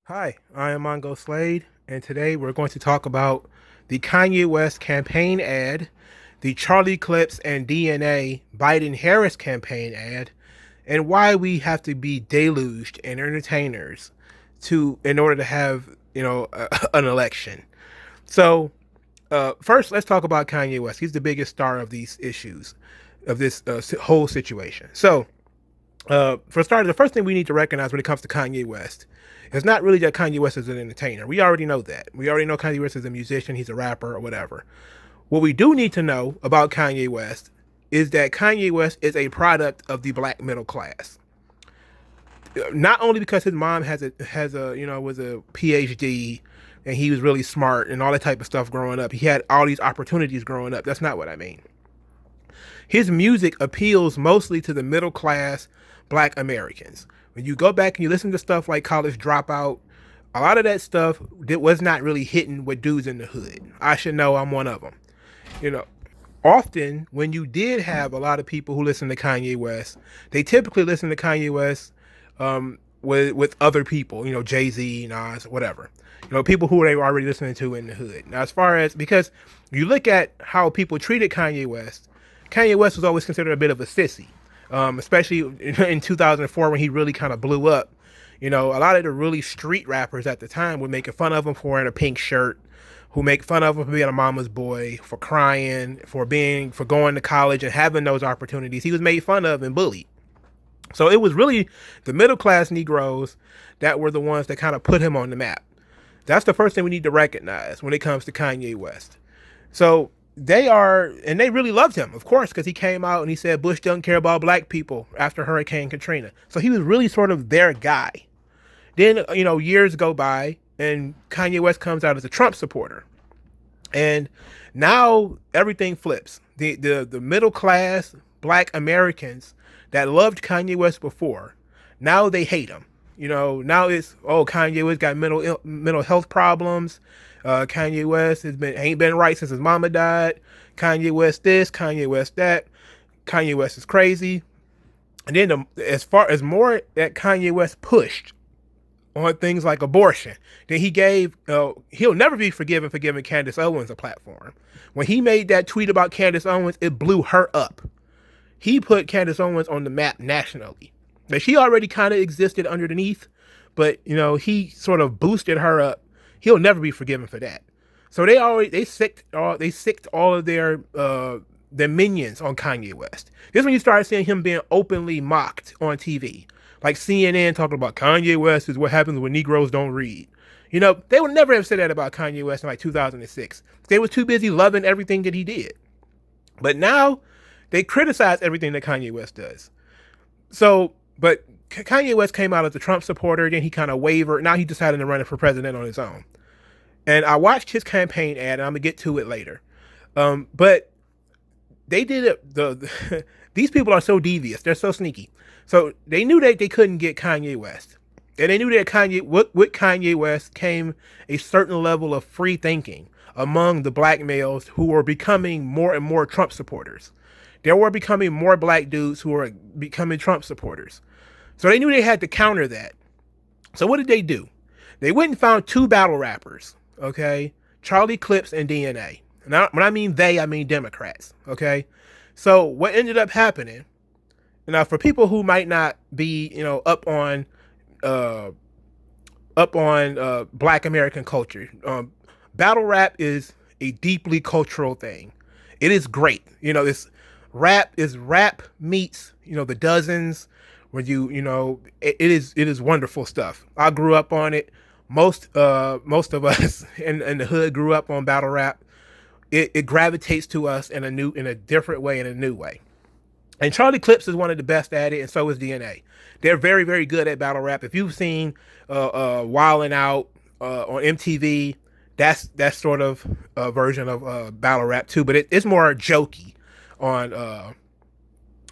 Hi, I am MongoSlade, and today we're going to talk about the Kanye West campaign ad, the Charlie Clips and DNA Biden-Harris campaign ad, and why we have to be deluged in entertainers in order to have an election. So first, let's talk about Kanye West. He's the biggest star of these issues, of this whole situation. So for starters, the first thing we need to recognize when it comes to Kanye West is not really that Kanye West is an entertainer. We already know that. We already know Kanye West is a musician, he's a rapper, or whatever. What we do need to know about Kanye West is that Kanye West is a product of the black middle class. Not only because his mom was a PhD and he was really smart and all that type of stuff growing up. He had all these opportunities growing up. That's not what I mean. His music appeals mostly to the middle class black Americans. When you go back and you listen to stuff like College Dropout, a lot of that stuff that was not really hitting with dudes in the hood. I should know, I'm one of them. You know, often when you did have a lot of people who listen to Kanye West, they typically listen to Kanye West with other people, Jay-Z, Nas, whatever. People who they were already listening to in the hood. Now, because you look at how people treated Kanye West was always considered a bit of a sissy, especially in 2004 when he really kind of blew up. A lot of the really street rappers at the time were making fun of him for wearing a pink shirt, who make fun of him for being a mama's boy, for crying, for going to college and having those opportunities. He was made fun of and bullied. So it was really the middle class Negroes that were the ones that kind of put him on the map. That's the first thing we need to recognize when it comes to Kanye West. So they really loved him, of course, because he came out and he said Bush doesn't care about black people after Hurricane Katrina. So he was really sort of their guy. Then, years go by and Kanye West comes out as a Trump supporter. And now everything flips. The middle class black Americans that loved Kanye West before, now they hate him. Now it's, Kanye West got mental health problems. Kanye West ain't been right since his mama died. Kanye West this, Kanye West that. Kanye West is crazy. And then as far as more that Kanye West pushed on things like abortion, then he'll never be forgiven for giving Candace Owens a platform. When he made that tweet about Candace Owens, it blew her up. He put Candace Owens on the map nationally. Now, she already kind of existed underneath, but he sort of boosted her up. He'll never be forgiven for that. So they sicked all of their minions on Kanye West. This is when you start seeing him being openly mocked on TV, like CNN talking about Kanye West is what happens when Negroes don't read. They would never have said that about Kanye West in like 2006. They were too busy loving everything that he did. But now they criticize everything that Kanye West does. But Kanye West came out as a Trump supporter, then he kind of wavered. Now he decided to run for president on his own. And I watched his campaign ad, and I'm gonna get to it later. But they did it. These people are so devious; they're so sneaky. So they knew that they couldn't get Kanye West, and they knew that with Kanye West came a certain level of free thinking among the black males who were becoming more and more Trump supporters. There were becoming more black dudes who were becoming Trump supporters. So they knew they had to counter that. So what did they do? They went and found two battle rappers, okay? Charlie Clips and DNA. Now, when I mean they, I mean Democrats, okay? So what ended up happening, now for people who might not be, up on black American culture, battle rap is a deeply cultural thing. It is great. Rap meets, the dozens, where it is wonderful stuff. I grew up on it. Most of us in the hood grew up on battle rap. It gravitates to us in a different way, in a new way. And Charlie Clips is one of the best at it, and so is DNA. They're very, very good at battle rap. If you've seen Wildin' Out on MTV, that's sort of a version of battle rap too, but it's more jokey on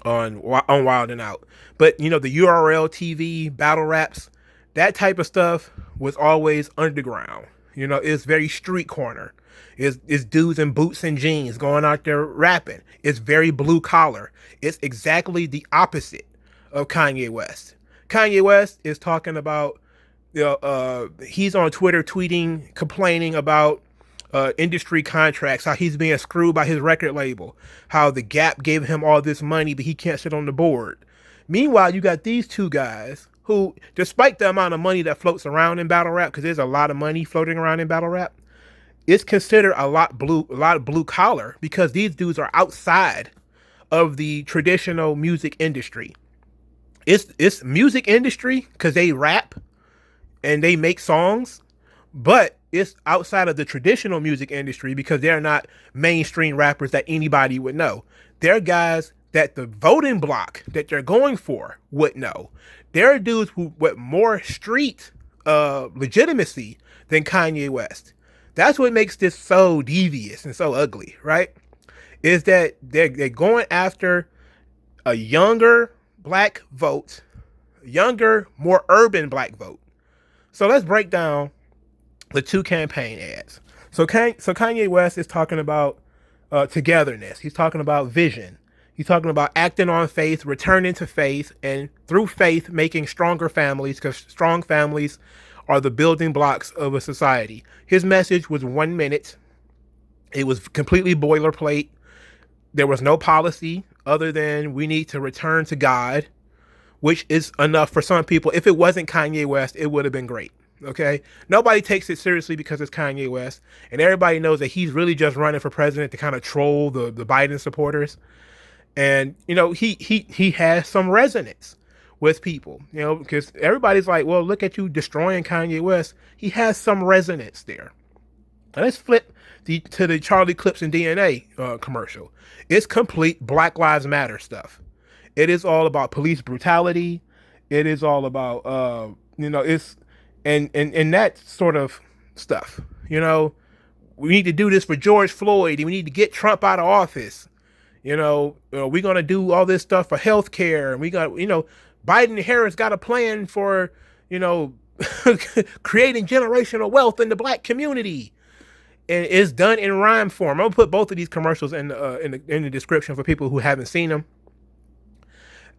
Wildin' Out. But the URLTV battle raps, that type of stuff was always underground. It's very street corner. It's dudes in boots and jeans going out there rapping. It's very blue collar. It's exactly the opposite of Kanye West. Kanye West is talking about He's on Twitter tweeting, complaining about industry contracts, how he's being screwed by his record label, how the Gap gave him all this money, but he can't sit on the board. Meanwhile, you got these two guys who, despite the amount of money that floats around in battle rap, because there's a lot of money floating around in battle rap, it's considered a lot of blue collar because these dudes are outside of the traditional music industry. It's music industry because they rap and they make songs, but it's outside of the traditional music industry because they're not mainstream rappers that anybody would know. They're guys that the voting block that they're going for would know. They're dudes who with more street legitimacy than Kanye West. That's what makes this so devious and so ugly, right? Is that they're going after a younger black vote, younger, more urban black vote. So let's break down the two campaign ads. So Kanye West is talking about togetherness. He's talking about vision. He's talking about acting on faith, returning to faith, and through faith, making stronger families, because strong families are the building blocks of a society. His message was 1 minute. It was completely boilerplate. There was no policy other than we need to return to God, which is enough for some people. If it wasn't Kanye West, it would have been great. Okay. Nobody takes it seriously because it's Kanye West, and everybody knows that he's really just running for president to kind of troll the Biden supporters. And, you know, he has some resonance with people, you know, because everybody's like, well, look at you destroying Kanye West. He has some resonance there. Now let's flip to the Charlie Clips and DNA commercial. It's complete Black Lives Matter stuff. It is all about police brutality. It is all about, it's and that sort of stuff. You know, we need to do this for George Floyd, and we need to get Trump out of office. We're going to do all this stuff for healthcare, and we got, Biden and Harris got a plan for, creating generational wealth in the black community. And it's done in rhyme form. I'm gonna put both of these commercials in the description for people who haven't seen them.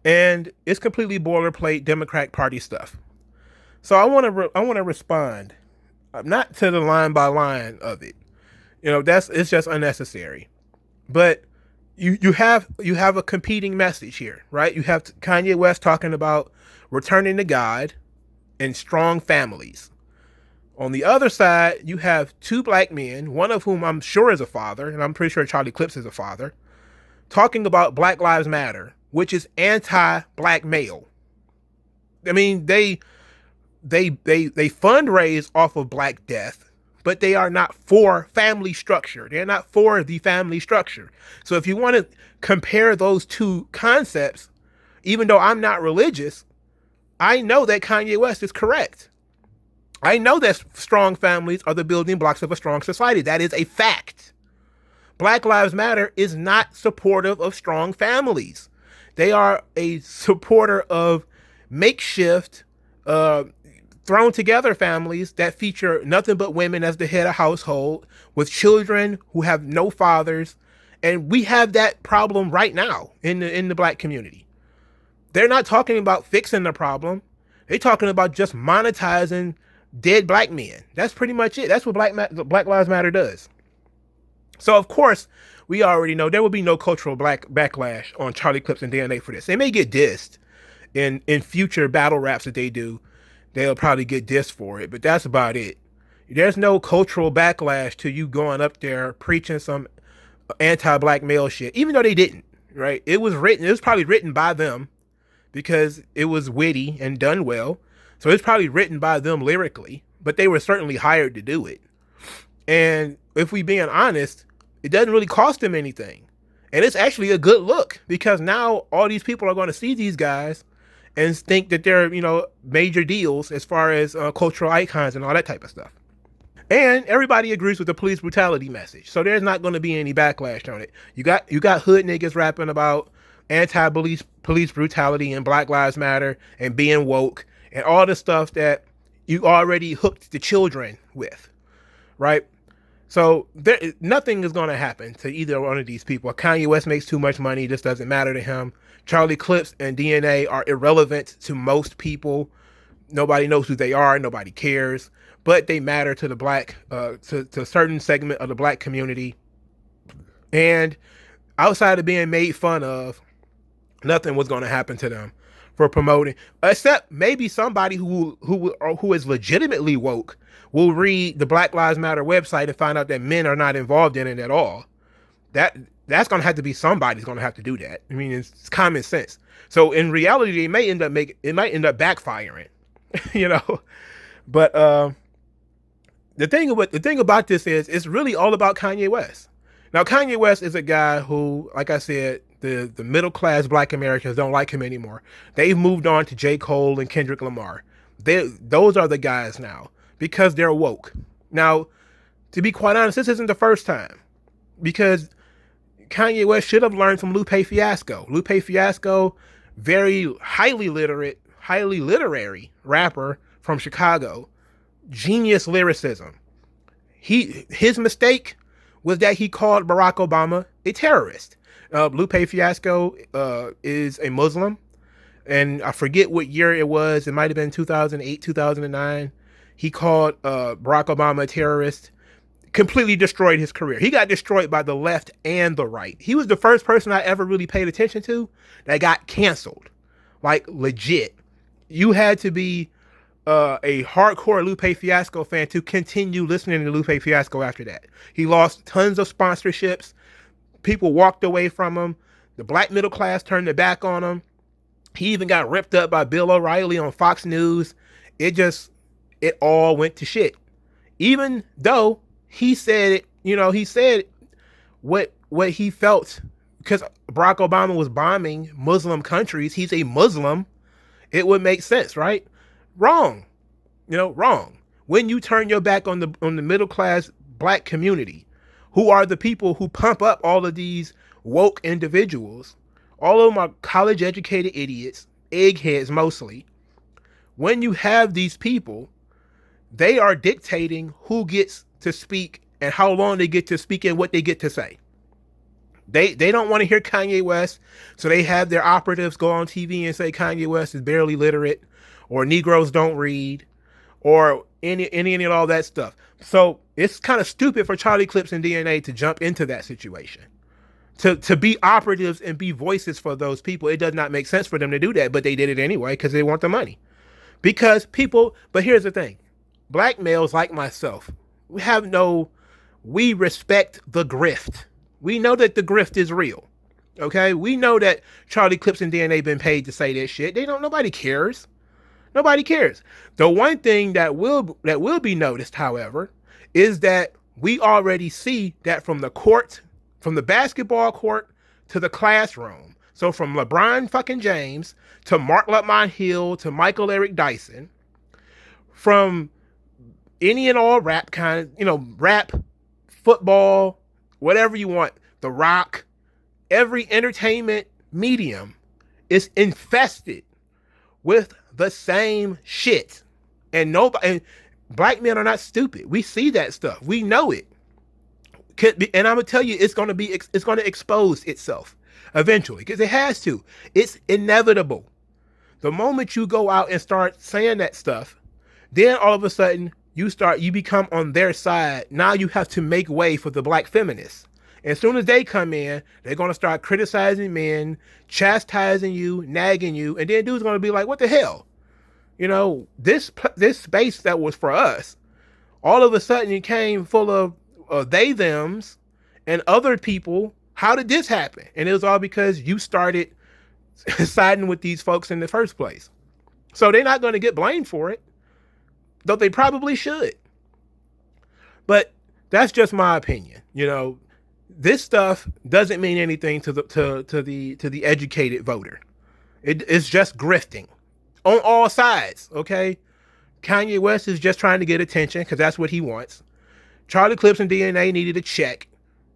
And it's completely boilerplate Democratic Party stuff. So I want to respond, not to the line by line of it. It's just unnecessary. But you have a competing message here, right? You have Kanye West talking about returning to God and strong families. On the other side, you have two black men, one of whom I'm sure is a father, and I'm pretty sure Charlie Clips is a father, talking about Black Lives Matter, which is anti-black male. I mean, they fundraise off of Black death, but they are not for family structure. They're not for the family structure. So if you want to compare those two concepts, even though I'm not religious, I know that Kanye West is correct. I know that strong families are the building blocks of a strong society. That is a fact. Black Lives Matter is not supportive of strong families. They are a supporter of makeshift, thrown together families that feature nothing but women as the head of household with children who have no fathers. And we have that problem right now in the black community. They're not talking about fixing the problem. They're talking about just monetizing dead black men. That's pretty much it. That's what Black Lives Matter does. So of course, we already know there will be no cultural backlash on Charlie Clips and DNA for this. They may get dissed in future battle raps that they do. They'll probably get dissed for it, but that's about it. There's no cultural backlash to you going up there preaching some anti-black male shit, even though they didn't, right? It was probably written by them because it was witty and done well. So it's probably written by them lyrically, but they were certainly hired to do it. And if we being honest, it doesn't really cost them anything. And it's actually a good look because now all these people are going to see these guys and think that they're, major deals as far as cultural icons and all that type of stuff. And everybody agrees with the police brutality message. So there's not going to be any backlash on it. You got hood niggas rapping about anti-police brutality and Black Lives Matter and being woke and all the stuff that you already hooked the children with, right? So nothing is going to happen to either one of these people. Kanye West makes too much money. This doesn't matter to him. Charlie Clips and DNA are irrelevant to most people. Nobody knows who they are. Nobody cares, but they matter to the black, to a certain segment of the black community. And outside of being made fun of, nothing was going to happen to them for promoting, except maybe somebody who is legitimately woke will read the Black Lives Matter website and find out that men are not involved in it at all. That's going to have to be somebody's going to have to do that. I mean, it's common sense. So in reality, it might end up backfiring, you know. But the thing about this is, it's really all about Kanye West. Now, Kanye West is a guy who, like I said, the middle class black Americans don't like him anymore. They've moved on to J. Cole and Kendrick Lamar. Those are the guys now because they're woke. Now, to be quite honest, this isn't the first time, because Kanye West should have learned from Lupe Fiasco. Lupe Fiasco, very highly literary rapper from Chicago, genius lyricism. His mistake was that he called Barack Obama a terrorist. Lupe Fiasco is a Muslim, and I forget what year it was. It might have been 2008, 2009. He called Barack Obama a terrorist. Completely destroyed his career. He got destroyed by the left and the right. He was the first person I ever really paid attention to that got canceled. Like, legit. You had to be a hardcore Lupe Fiasco fan to continue listening to Lupe Fiasco after that. He lost tons of sponsorships. People walked away from him. The black middle class turned their back on him. He even got ripped up by Bill O'Reilly on Fox News. It all went to shit. Even though he said what he felt, because Barack Obama was bombing Muslim countries. He's a Muslim. It would make sense, right? Wrong. Wrong. When you turn your back on the middle class black community, who are the people who pump up all of these woke individuals, all of them are college educated idiots, eggheads mostly. When you have these people, they are dictating who gets to speak and how long they get to speak and what they get to say. They don't want to hear Kanye West, so they have their operatives go on TV and say Kanye West is barely literate, or Negroes don't read, or any and all that stuff. So it's kind of stupid for Charlie Clips and DNA to jump into that situation, to be operatives and be voices for those people. It does not make sense for them to do that, but they did it anyway because they want the money. But here's the thing. Black males like myself, we respect the grift. We know that the grift is real. Okay? We know that Charlie Clips and DNA been paid to say that shit. Nobody cares. Nobody cares. The one thing that will be noticed, however, is that we already see that from the basketball court to the classroom. So from LeBron fucking James to Mark Lamont Hill to Michael Eric Dyson, from any and all rap rap, football, whatever you want, The Rock, every entertainment medium is infested with the same shit. And black men are not stupid. We see that stuff. We know it. And I'm gonna tell you, it's gonna expose itself eventually, because it has to. It's inevitable. The moment you go out and start saying that stuff, then all of a sudden you become on their side. Now you have to make way for the black feminists. As soon as they come in, they're going to start criticizing men, chastising you, nagging you, and then dude's going to be like, what the hell? This space that was for us, all of a sudden it came full of they, thems, and other people. How did this happen? And it was all because you started siding with these folks in the first place. So they're not going to get blamed for it, though they probably should. But that's just my opinion. This stuff doesn't mean anything to the educated voter. It's just grifting on all sides. Okay, Kanye West is just trying to get attention because that's what he wants. Charlie Clips and DNA needed a check.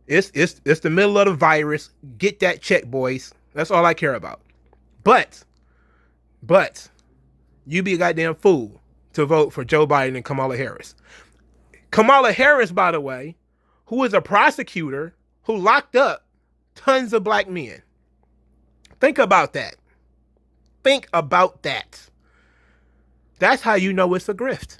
It's the middle of the virus. Get that check, boys. That's all I care about. But you be a goddamn fool to vote for Joe Biden and Kamala Harris. Kamala Harris, by the way, who is a prosecutor who locked up tons of black men. Think about that. Think about that. That's how you know it's a grift.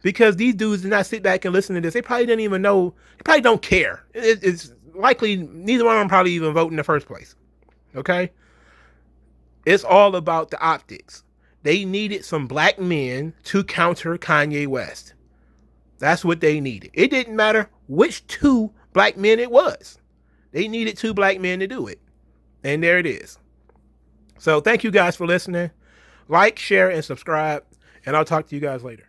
Because these dudes did not sit back and listen to this. They probably didn't even know. They probably don't care. It's likely neither one of them probably even vote in the first place. Okay? It's all about the optics. They needed some black men to counter Kanye West. That's what they needed. It didn't matter which two black men it was. They needed two black men to do it. And there it is. So thank you guys for listening. Like, share, and subscribe. And I'll talk to you guys later.